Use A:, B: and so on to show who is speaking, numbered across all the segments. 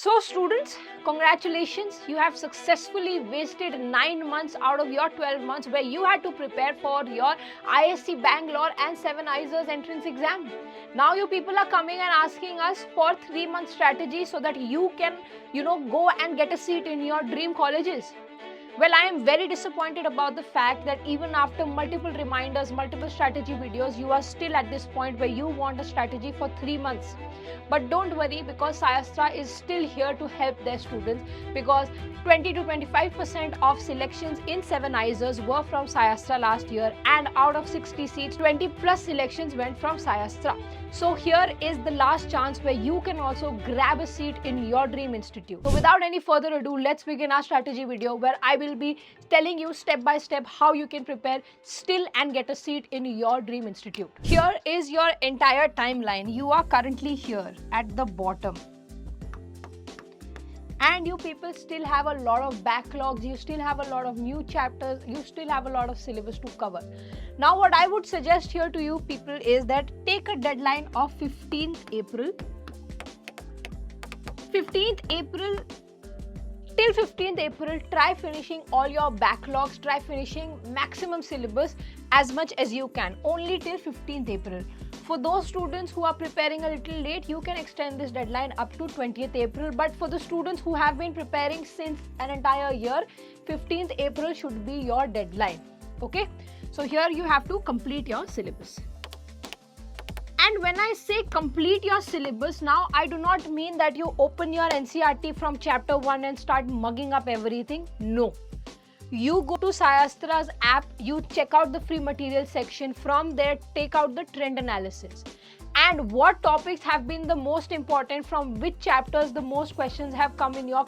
A: So students, congratulations, you have successfully wasted 9 months out of your 12 months where you had to prepare for your IISc Bangalore and 7 IISER entrance exam. Now you people are coming and asking us for 3-month strategy so that you can, go and get a seat in your dream colleges. Well, I am very disappointed about the fact that even after multiple reminders, multiple strategy videos, you are still at this point where you want a strategy for 3 months. But don't worry, because SciAstra is still here to help their students, because 20 to 25% of selections in 7 IISERs were from SciAstra last year, and out of 60 seats, 20 plus selections went from SciAstra. So here is the last chance where you can also grab a seat in your dream institute. So without any further ado, let's begin our strategy video where I will be telling you step by step how you can prepare still and get a seat in your dream institute. Here is your entire timeline. You are currently here at the bottom. And you people still have a lot of backlogs, you still have a lot of new chapters, you still have a lot of syllabus to cover. Now what I would suggest here to you people is that take a deadline of 15th April. 15th April, till 15th April, try finishing all your backlogs, try finishing maximum syllabus as much as you can, only till 15th April. For those students who are preparing a little late, you can extend this deadline up to 20th April. But for the students who have been preparing since an entire year, 15th April should be your deadline. Okay? So here you have to complete your syllabus. And when I say complete your syllabus, now I do not mean that you open your NCERT from chapter 1 and start mugging up everything. No. You go to SciAstra's app, you check out the free material section. From there, take out the trend analysis. And what topics have been the most important, from which chapters the most questions have come in your,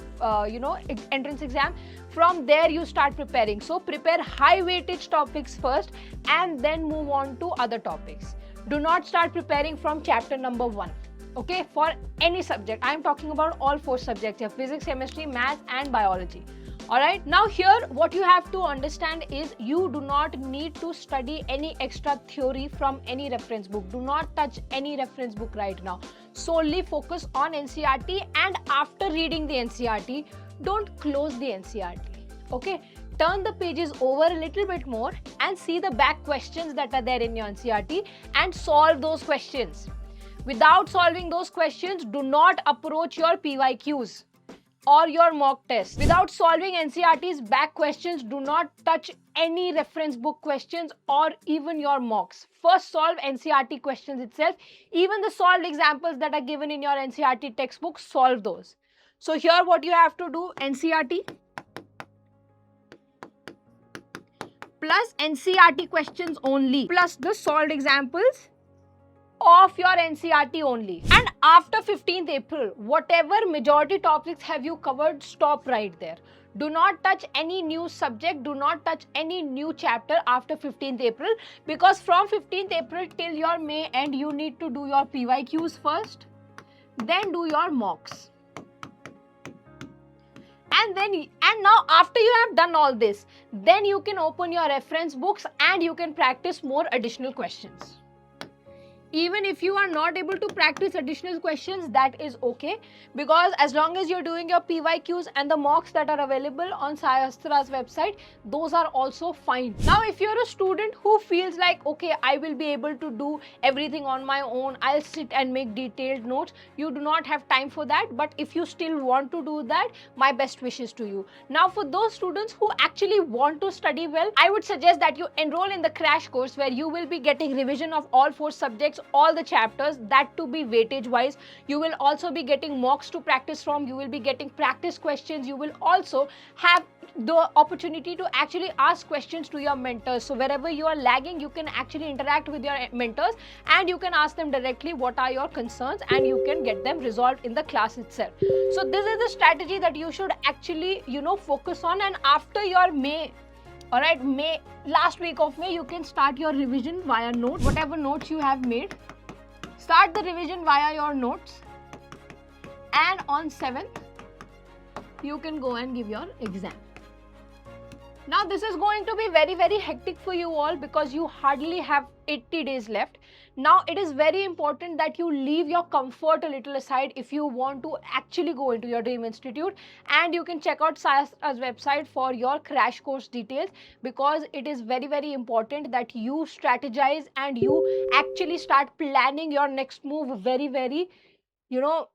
A: entrance exam. From there, you start preparing. So prepare high weightage topics first and then move on to other topics. Do not start preparing from chapter number 1. Okay, for any subject. I am talking about all 4 subjects here: physics, chemistry, maths and biology. Alright, now here what you have to understand is you do not need to study any extra theory from any reference book. Do not touch any reference book right now. Solely focus on NCERT, and after reading the NCERT, don't close the NCERT. Okay, turn the pages over a little bit more and see the back questions that are there in your NCERT and solve those questions. Without solving those questions, do not approach your PYQs or your mock tests. Without solving NCERT's back questions, do not touch any reference book questions or even your mocks. First solve NCERT questions itself. Even the solved examples that are given in your NCERT textbook, solve those. So here what you have to do, NCERT plus NCERT questions only, plus the solved examples of your NCERT only. And after 15th April, whatever majority topics have you covered, stop right there. Do not touch any new subject, do not touch any new chapter after 15th April, because from 15th April till your May end, you need to do your PYQs first, then do your mocks. And now after you have done all this, then you can open your reference books and you can practice more additional questions. Even if you are not able to practice additional questions, that is okay, because as long as you're doing your PYQs and the mocks that are available on SciAstra's website, those are also fine. Now, if you're a student who feels like, okay, I will be able to do everything on my own, I'll sit and make detailed notes, you do not have time for that. But if you still want to do that, my best wishes to you. Now, for those students who actually want to study well, I would suggest that you enroll in the crash course where you will be getting revision of all 4 subjects, all the chapters, that to be weightage wise. You will also be getting mocks to practice from, you will be getting practice questions, you will also have the opportunity to actually ask questions to your mentors. So wherever you are lagging, you can actually interact with your mentors and you can ask them directly what are your concerns, and you can get them resolved in the class itself. So this is the strategy that you should actually, focus on. And after your May, alright, last week of May, you can start your revision via notes. Whatever notes you have made, start the revision via your notes, and on 7th, you can go and give your exam. Now this is going to be very hectic for you all because you hardly have 80 days left. Now it is very important that you leave your comfort a little aside if you want to actually go into your dream institute, and you can check out SciAstra's website for your crash course details, because it is very important that you strategize and you actually start planning your next move very you know,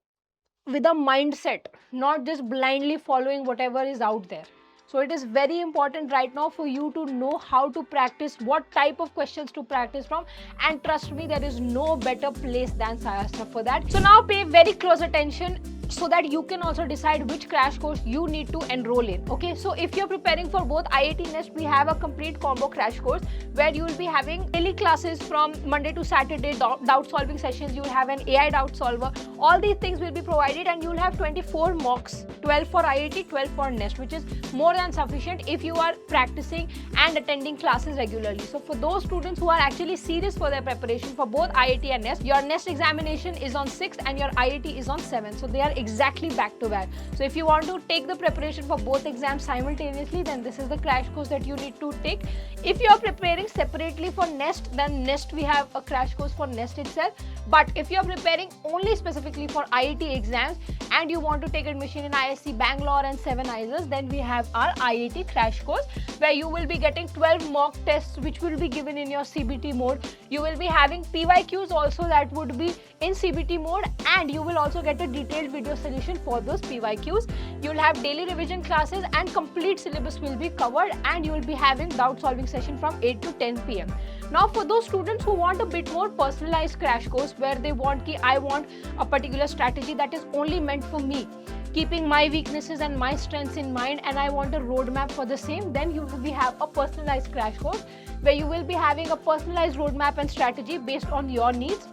A: with a mindset, not just blindly following whatever is out there. So it is very important right now for you to know how to practice, what type of questions to practice from, and trust me, there is no better place than SciAstra for that. So now pay very close attention so that you can also decide which crash course you need to enroll in. Okay, so if you're preparing for both IIT NEST, we have a complete combo crash course where you will be having daily classes from Monday to Saturday, doubt solving sessions, you'll have an AI doubt solver, all these things will be provided, and you'll have 24 mocks, 12 for IIT, 12 for NEST, which is more than sufficient if you are practicing and attending classes regularly. So for those students who are actually serious for their preparation for both IIT and NEST, your NEST examination is on 6th and your IIT is on 7th. So they are exactly back to back. So if you want to take the preparation for both exams simultaneously, then this is the crash course that you need to take. If you are preparing separately for NEST, then NEST, we have a crash course for NEST itself. But if you are preparing only specifically for IIT exams and you want to take admission in IISc Bangalore and 7 IISERs, then we have our IIT crash course where you will be getting 12 mock tests which will be given in your CBT mode. You will be having PYQs also that would be in CBT mode, and you will also get a detailed video solution for those PYQs. You will have daily revision classes and complete syllabus will be covered, and you will be having doubt solving session from 8 to 10 p.m. Now for those students who want a bit more personalized crash course where they want I want a particular strategy that is only meant for me, keeping my weaknesses and my strengths in mind, and I want a roadmap for the same, then you will have a personalized crash course where you will be having a personalized roadmap and strategy based on your needs.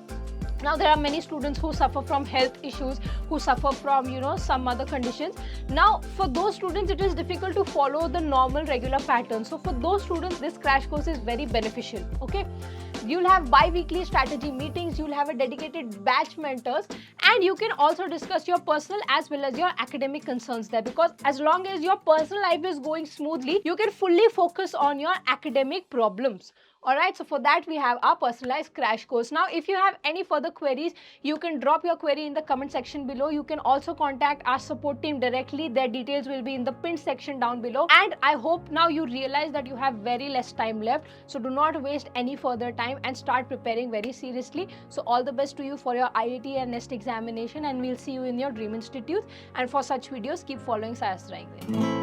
A: Now there are many students who suffer from health issues, who suffer from some other conditions. Now for those students it is difficult to follow the normal regular pattern. So for those students this crash course is very beneficial. Okay, you'll have bi-weekly strategy meetings, you'll have a dedicated batch mentors, and you can also discuss your personal as well as your academic concerns there, because as long as your personal life is going smoothly, you can fully focus on your academic problems. Alright, so for that we have our personalized crash course. Now if you have any further queries, you can drop your query in the comment section below. You can also contact our support team directly. Their details will be in the pinned section down below. And I hope now you realize that you have very less time left. So do not waste any further time and start preparing very seriously. So all the best to you for your IIT and NEST examination, and we'll see you in your dream institute. And for such videos, keep following SciAstra English.